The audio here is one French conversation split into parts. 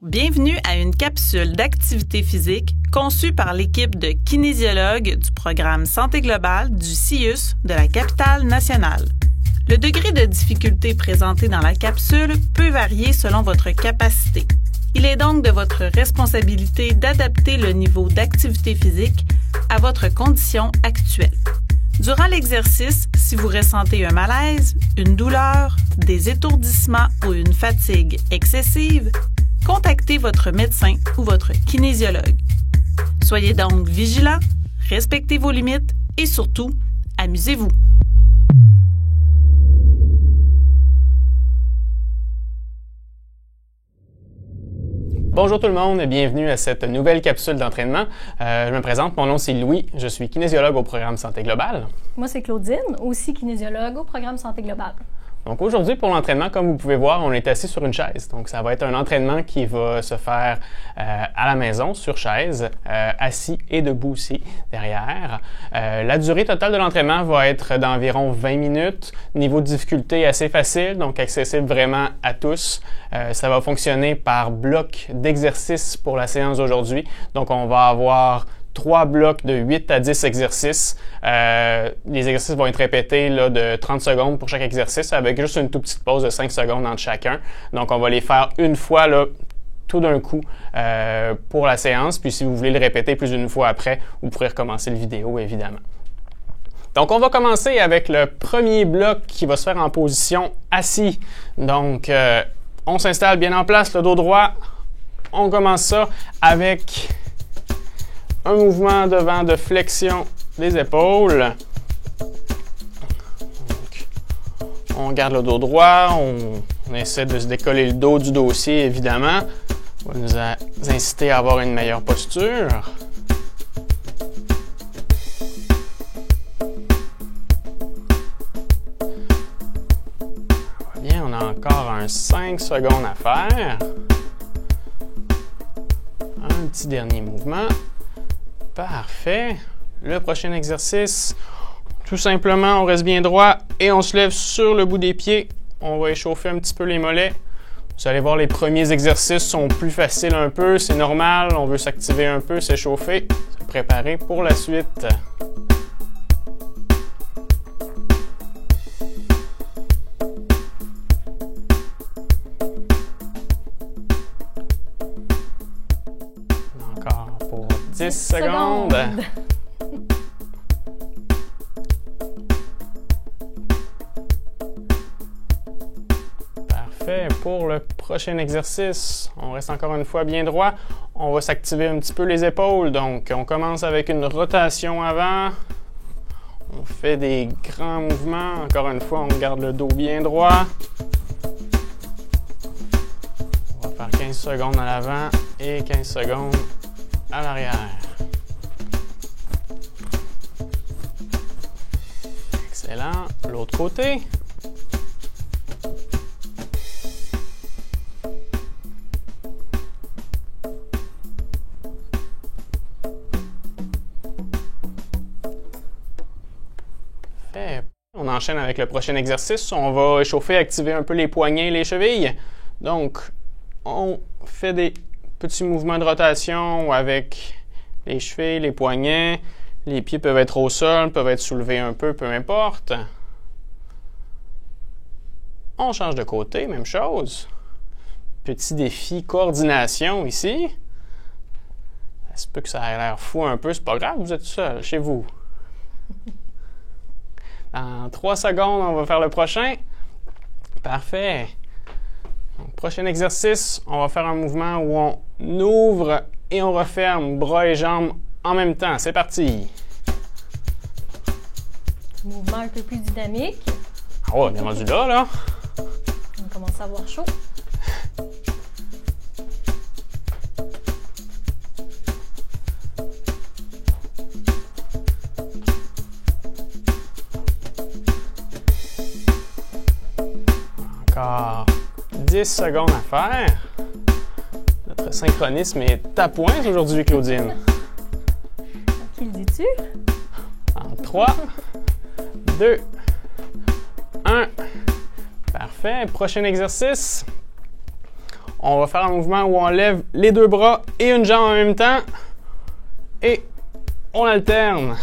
Bienvenue à une capsule d'activité physique conçue par l'équipe de kinésiologues du programme Santé globale du CIUS de la capitale nationale. Le degré de difficulté présenté dans la capsule peut varier selon votre capacité. Il est donc de votre responsabilité d'adapter le niveau d'activité physique à votre condition actuelle. Durant l'exercice, si vous ressentez un malaise, une douleur, des étourdissements ou une fatigue excessive, contactez votre médecin ou votre kinésiologue. Soyez donc vigilants, respectez vos limites et surtout, amusez-vous. Bonjour tout le monde et bienvenue à cette nouvelle capsule d'entraînement. Je me présente, mon nom c'est Louis, je suis kinésiologue au programme Santé globale. Moi c'est Claudine, aussi kinésiologue au programme Santé globale. Donc aujourd'hui pour l'entraînement, comme vous pouvez voir, on est assis sur une chaise. Donc ça va être un entraînement qui va se faire à la maison, sur chaise, assis et debout aussi derrière. La durée totale de l'entraînement va être d'environ 20 minutes. Niveau de difficulté assez facile, donc accessible vraiment à tous. Ça va fonctionner par bloc d'exercices pour la séance d'aujourd'hui. Donc on va avoir 3 blocs de 8 à 10 exercices. Les exercices vont être répétés là, de 30 secondes pour chaque exercice avec juste une toute petite pause de 5 secondes entre chacun. Donc, on va les faire une fois là, tout d'un coup pour la séance. Puis, si vous voulez le répéter plus d'une fois après, vous pourrez recommencer le vidéo, évidemment. Donc, on va commencer avec le premier bloc qui va se faire en position assis. Donc, on s'installe bien en place, le dos droit. On commence ça avec un mouvement devant de flexion des épaules. Donc, on garde le dos droit, on essaie de se décoller le dos du dossier, évidemment. Ça va nous inciter à avoir une meilleure posture. Bien, on a encore un 5 secondes à faire. Un petit dernier mouvement. Parfait. Le prochain exercice, tout simplement, on reste bien droit et on se lève sur le bout des pieds. On va échauffer un petit peu les mollets. Vous allez voir, les premiers exercices sont plus faciles un peu. C'est normal, on veut s'activer un peu, s'échauffer, se préparer pour la suite. Encore pour 10 secondes. Parfait. Pour le prochain exercice, on reste encore une fois bien droit. On va s'activer un petit peu les épaules. Donc, on commence avec une rotation avant. On fait des grands mouvements. Encore une fois, on garde le dos bien droit. On va faire 15 secondes à l'avant et 15 secondes à l'arrière. Excellent. L'autre côté. Parfait. On enchaîne avec le prochain exercice. On va échauffer, activer un peu les poignets et les chevilles. Donc, on fait des petits mouvements de rotation avec les chevilles, les poignets. Les pieds peuvent être au sol, peuvent être soulevés un peu, peu importe. On change de côté, même chose. Petit défi coordination ici. Ça se peut que ça ait l'air fou un peu, c'est pas grave, vous êtes seul chez vous. Dans 3 secondes, on va faire le prochain. Parfait. Donc, prochain exercice, on va faire un mouvement où on ouvre et on referme bras et jambes en même temps. C'est parti. Mouvement un peu plus dynamique. Ah ouais, on est rendu là. On commence à avoir chaud. Encore 10 secondes à faire. Notre synchronisme est à point aujourd'hui, Claudine. À qui le dis-tu? En 3, 2, 1. Parfait. Prochain exercice. On va faire un mouvement où on lève les deux bras et une jambe en même temps. Et on alterne.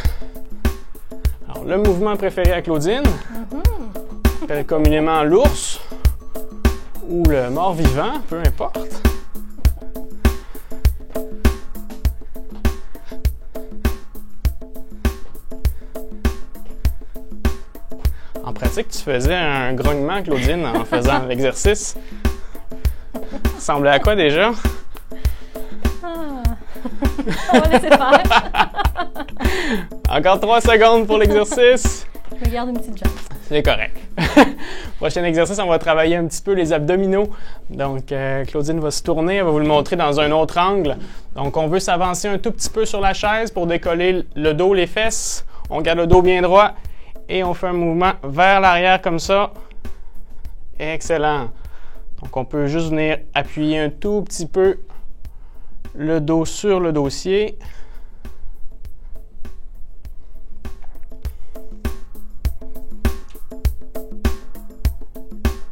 Alors, le mouvement préféré à Claudine, appelle communément l'ours ou le mort-vivant, peu importe. En pratique, tu faisais un grognement, Claudine, en faisant l'exercice. Ça ressemblait à quoi déjà? On va laisser faire. Encore 3 secondes pour l'exercice. Je me garde une petite jambe. C'est correct. Prochain exercice, on va travailler un petit peu les abdominaux. Donc, Claudine va se tourner, elle va vous le montrer dans un autre angle. Donc, on veut s'avancer un tout petit peu sur la chaise pour décoller le dos, les fesses. On garde le dos bien droit et on fait un mouvement vers l'arrière comme ça. Excellent. Donc, on peut juste venir appuyer un tout petit peu le dos sur le dossier.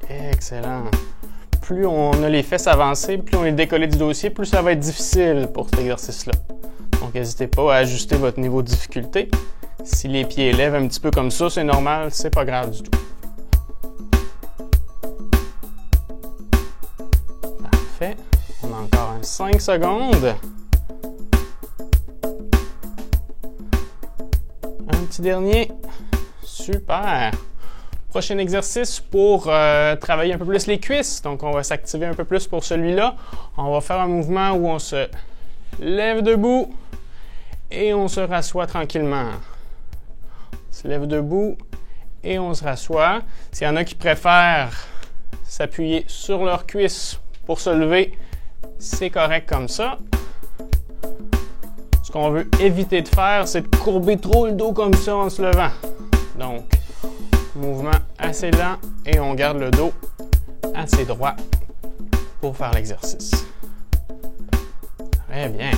Excellent. Plus on a les fesses avancées, plus on est décollé du dossier, plus ça va être difficile pour cet exercice-là. Donc, n'hésitez pas à ajuster votre niveau de difficulté. Si les pieds lèvent un petit peu comme ça, c'est normal, c'est pas grave du tout. Parfait. On a encore 5 secondes. Un petit dernier. Super. Prochain exercice pour travailler un peu plus les cuisses. Donc, on va s'activer un peu plus pour celui-là. On va faire un mouvement où on se lève debout et on se rassoit tranquillement. On se lève debout et on se rassoit. S'il y en a qui préfèrent s'appuyer sur leurs cuisses pour se lever, c'est correct comme ça. Ce qu'on veut éviter de faire, c'est de courber trop le dos comme ça en se levant. Donc, mouvement assez lent et on garde le dos assez droit pour faire l'exercice. Très bien.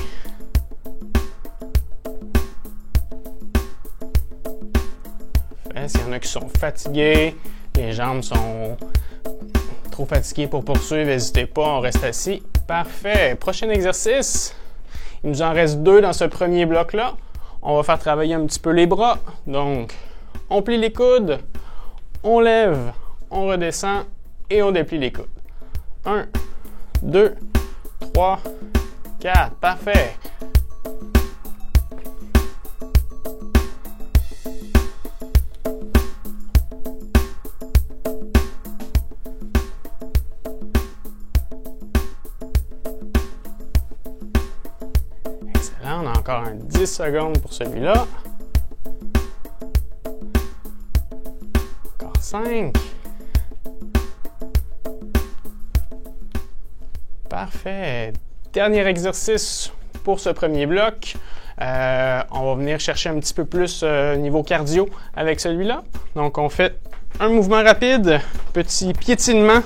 S'il y en a qui sont fatigués, les jambes sont trop fatiguées pour poursuivre, n'hésitez pas, on reste assis. Parfait. Prochain exercice. Il nous en reste 2 dans ce premier bloc-là. On va faire travailler un petit peu les bras. Donc, on plie les coudes, on lève, on redescend et on déplie les coudes. 1, 2, 3, 4. Parfait. Excellent. On a encore 10 secondes pour celui-là. 5. Parfait. Dernier exercice pour ce premier bloc. On va venir chercher un petit peu plus niveau cardio avec celui-là. Donc, on fait un mouvement rapide, petit piétinement.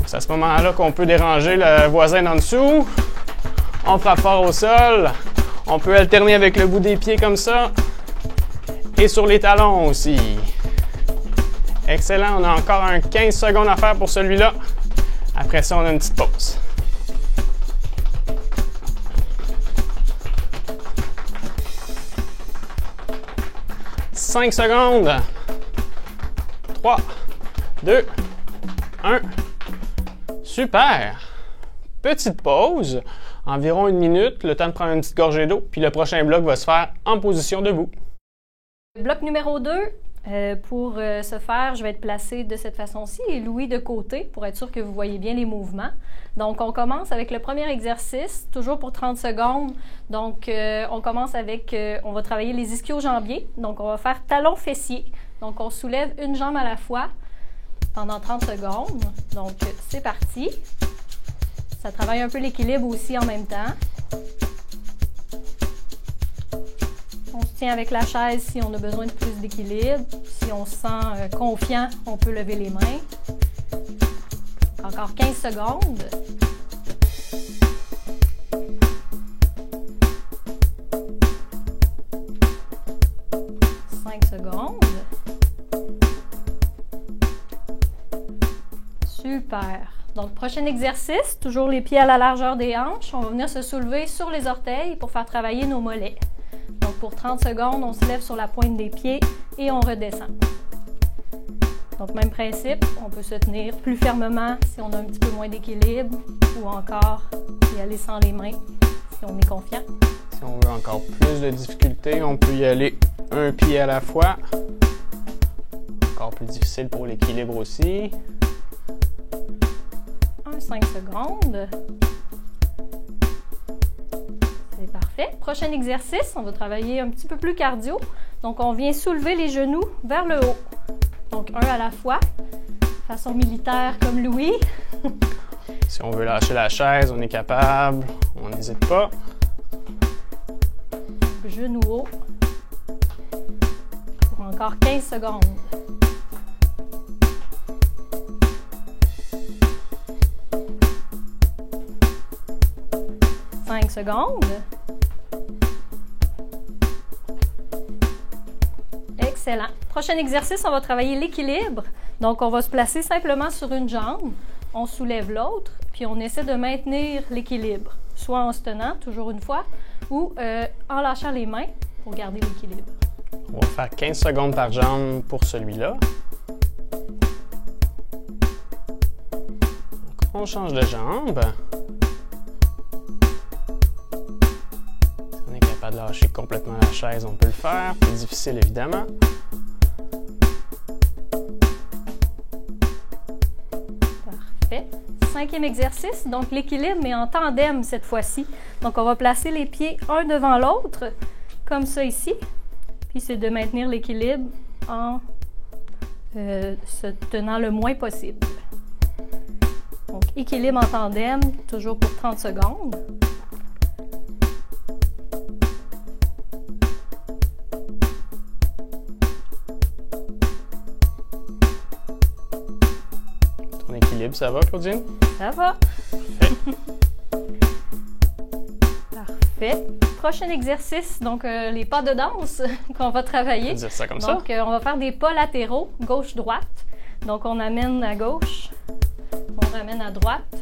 C'est à ce moment-là qu'on peut déranger le voisin en dessous. On frappe fort au sol. On peut alterner avec le bout des pieds comme ça. Et sur les talons aussi. Excellent. On a encore 15 secondes à faire pour celui-là. Après ça, on a une petite pause. « 5 secondes. 3, 2, 1. Super. Petite pause. Environ 1 minute. Le temps de prendre une petite gorgée d'eau. Puis le prochain bloc va se faire en position debout. Bloc numéro 2, pour ce faire, je vais être placée de cette façon-ci et Louis de côté pour être sûr que vous voyez bien les mouvements. Donc, on commence avec le premier exercice, toujours pour 30 secondes. Donc, on commence avec, on va travailler les ischio-jambiers. Donc, on va faire talon fessier. Donc, on soulève une jambe à la fois pendant 30 secondes. Donc, c'est parti. Ça travaille un peu l'équilibre aussi en même temps. On se tient avec la chaise si on a besoin de plus d'équilibre. Si on se sent confiant, on peut lever les mains. Encore 15 secondes. Secondes. Super. Donc, prochain exercice, toujours les pieds à la largeur des hanches. On va venir se soulever sur les orteils pour faire travailler nos mollets. Donc, pour 30 secondes, on se lève sur la pointe des pieds et on redescend. Donc, même principe, on peut se tenir plus fermement si on a un petit peu moins d'équilibre ou encore y aller sans les mains si on est confiant. Si on veut encore plus de difficulté, on peut y aller un pied à la fois. Encore plus difficile pour l'équilibre aussi. 5 secondes. C'est parfait. Prochain exercice, on va travailler un petit peu plus cardio. Donc, on vient soulever les genoux vers le haut. Donc, un à la fois, façon militaire comme Louis. Si on veut lâcher la chaise, on est capable. On n'hésite pas. Genoux haut. Pour encore 15 secondes. 5 secondes. Excellent. Prochain exercice, on va travailler l'équilibre. Donc, on va se placer simplement sur une jambe. On soulève l'autre, puis on essaie de maintenir l'équilibre. Soit en se tenant, toujours une fois, ou en lâchant les mains pour garder l'équilibre. On va faire 15 secondes par jambe pour celui-là. On change de jambe. De lâcher complètement la chaise, on peut le faire. Plus difficile, évidemment. Parfait. 5e exercice, donc l'équilibre, mais en tandem cette fois-ci. Donc, on va placer les pieds un devant l'autre, comme ça ici. Puis, c'est de maintenir l'équilibre en se tenant le moins possible. Donc, équilibre en tandem, toujours pour 30 secondes. Ça va, Claudine? Ça va. Parfait. Prochain exercice, donc les pas de danse qu'on va travailler. On va dire ça comme donc, on va faire des pas latéraux, gauche-droite. Donc, on amène à gauche, on ramène à droite,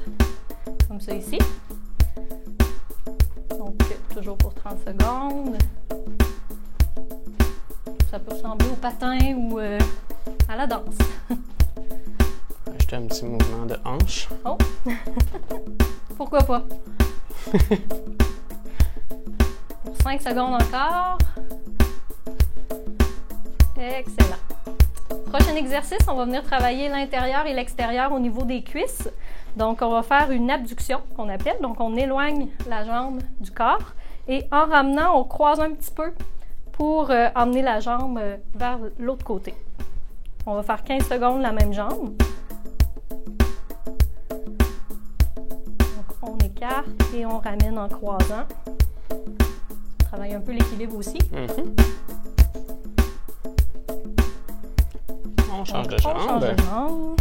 comme ça ici. Donc, toujours pour 30 secondes. Ça peut ressembler au patin ou à la danse. Un petit mouvement de hanche. Oh! Pourquoi pas? Pour 5 secondes encore. Excellent. Prochain exercice, on va venir travailler l'intérieur et l'extérieur au niveau des cuisses. Donc, on va faire une abduction qu'on appelle. Donc, on éloigne la jambe du corps et en ramenant, on croise un petit peu pour emmener la jambe vers l'autre côté. On va faire 15 secondes la même jambe. On écarte et on ramène en croisant. On travaille un peu l'équilibre aussi. On change de jambe. On change de jambe.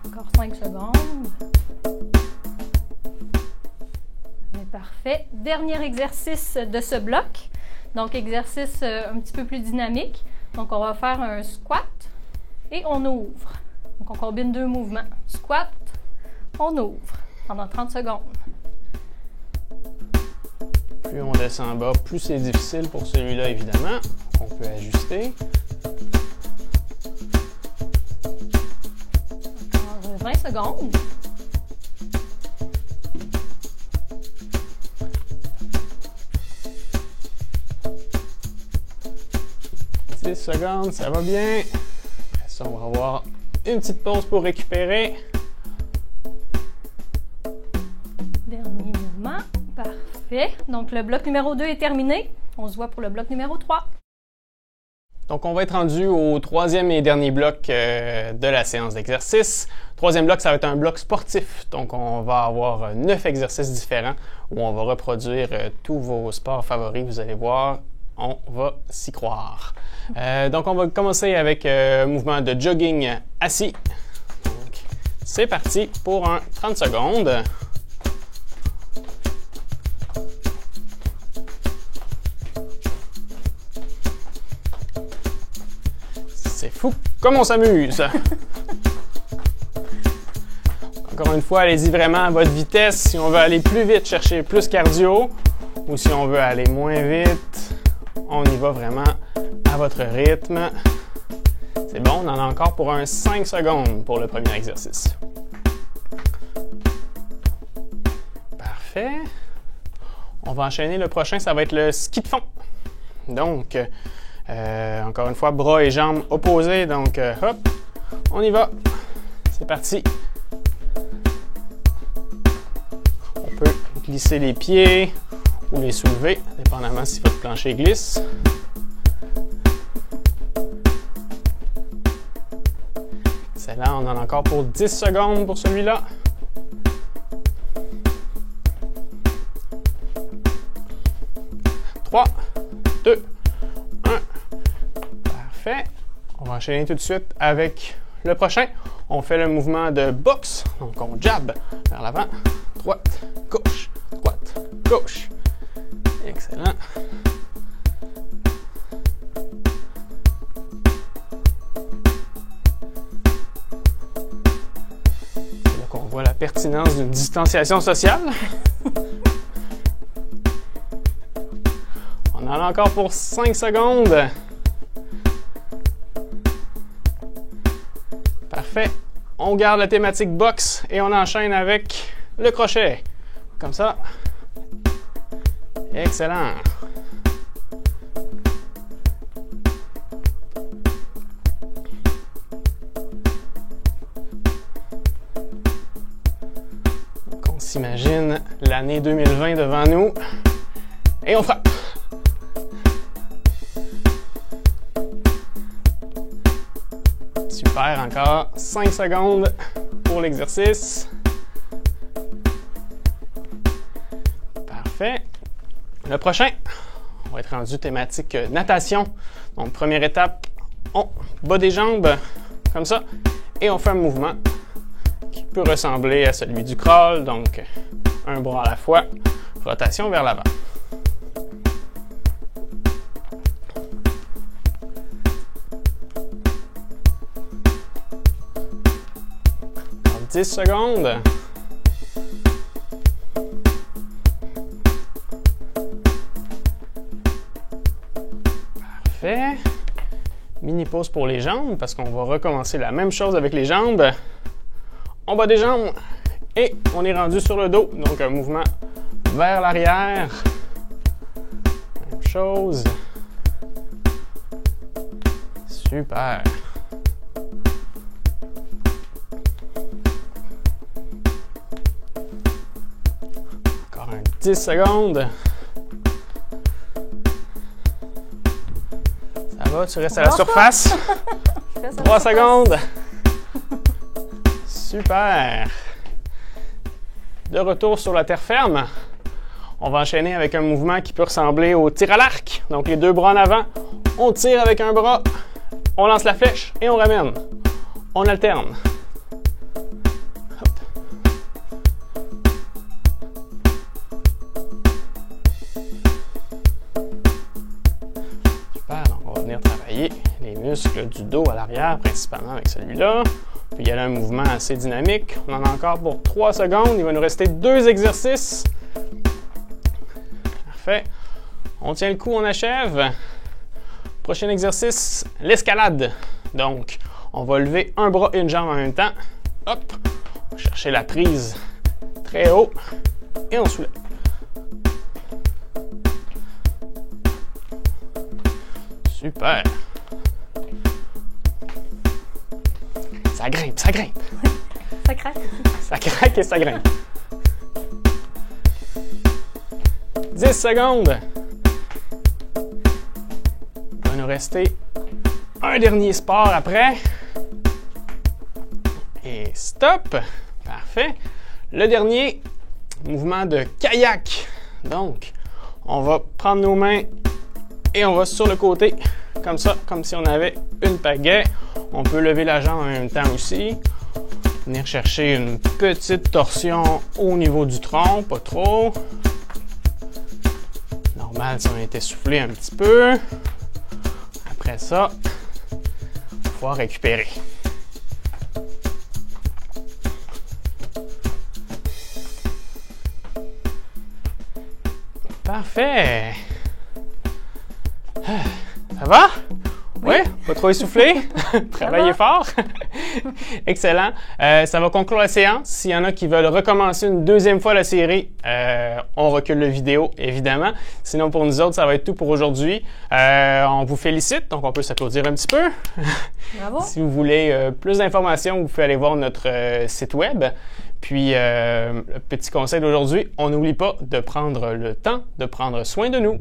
Encore 5 secondes. Parfait. Dernier exercice de ce bloc. Donc, exercice un petit peu plus dynamique. Donc, on va faire un squat et on ouvre. Donc, on combine deux mouvements. Squat, on ouvre pendant 30 secondes. Plus on descend en bas, plus c'est difficile pour celui-là, évidemment. On peut ajuster. Encore 20 secondes. Secondes, ça va bien. Après ça, on va avoir une petite pause pour récupérer. Dernier mouvement. Parfait. Donc, le bloc numéro 2 est terminé. On se voit pour le bloc numéro 3. Donc, on va être rendu au troisième et dernier bloc de la séance d'exercice. Troisième bloc, ça va être un bloc sportif. Donc, on va avoir 9 exercices différents où on va reproduire tous vos sports favoris. Vous allez voir, on va s'y croire. Donc, on va commencer avec un mouvement de jogging assis. Donc, c'est parti pour un 30 secondes. Fou, comme on s'amuse! Encore une fois, allez-y vraiment à votre vitesse. Si on veut aller plus vite, chercher plus cardio. Ou si on veut aller moins vite, on y va vraiment à votre rythme. C'est bon, on en a encore pour un 5 secondes pour le premier exercice. Parfait. On va enchaîner. Le prochain, ça va être le ski de fond. Donc, encore une fois, bras et jambes opposés. Donc, hop, on y va. C'est parti. On peut glisser les pieds ou les soulever, dépendamment si votre plancher glisse. Excellent. On en a encore pour 10 secondes pour celui-là. 3, 2, 1. Parfait. On va enchaîner tout de suite avec le prochain. On fait le mouvement de boxe. Donc, on jab vers l'avant. Droite, gauche, droite, gauche. Excellent. C'est là qu'on voit la pertinence d'une distanciation sociale. On en a encore pour 5 secondes. Parfait. On garde la thématique boxe et on enchaîne avec le crochet. Comme ça. Excellent. Donc on s'imagine l'année 2020 devant nous. Et on frappe. Super, encore 5 secondes pour l'exercice. Parfait. Le prochain, on va être rendu thématique natation. Donc, première étape, on bat des jambes comme ça et on fait un mouvement qui peut ressembler à celui du crawl. Donc, un bras à la fois, rotation vers l'avant. 10 secondes. Parfait. Mini pause pour les jambes parce qu'on va recommencer la même chose avec les jambes. On bat des jambes et on est rendu sur le dos. Donc un mouvement vers l'arrière. Même chose. Super. Encore un 10 secondes. Ça va, tu restes à la surface. 3 secondes. Super. De retour sur la terre ferme. On va enchaîner avec un mouvement qui peut ressembler au tir à l'arc. Donc les deux bras en avant. On tire avec un bras. On lance la flèche et on ramène. On alterne. Hop. Super, donc on va venir travailler les muscles du dos à l'arrière, principalement avec celui-là. Puis il y a là un mouvement assez dynamique. On en a encore pour 3 secondes. Il va nous rester 2 exercices. Parfait. On tient le coup, on achève. Prochain exercice, l'escalade. Donc, on va lever un bras et une jambe en même temps. Hop! On va chercher la prise très haut et on soulève. Super! Ça grimpe, ça grimpe. Ça craque. Ça craque et ça grimpe. 10 secondes. Il va nous rester un dernier sport après. Et stop. Parfait. Le dernier, mouvement de kayak. Donc, on va prendre nos mains et on va sur le côté, comme ça, comme si on avait une pagaie. On peut lever la jambe en même temps aussi. Venir chercher une petite torsion au niveau du tronc, pas trop. Normal si on était soufflé un petit peu. Après ça, pouvoir récupérer. Parfait! Ça va? Oui, pas trop essoufflé. Travaillez fort. Excellent. Ça va conclure la séance. S'il y en a qui veulent recommencer une deuxième fois la série, on recule la vidéo, évidemment. Sinon, pour nous autres, ça va être tout pour aujourd'hui. On vous félicite, donc on peut s'applaudir un petit peu. Bravo. Si vous voulez plus d'informations, vous pouvez aller voir notre site web. Puis, le petit conseil d'aujourd'hui, on n'oublie pas de prendre le temps de prendre soin de nous.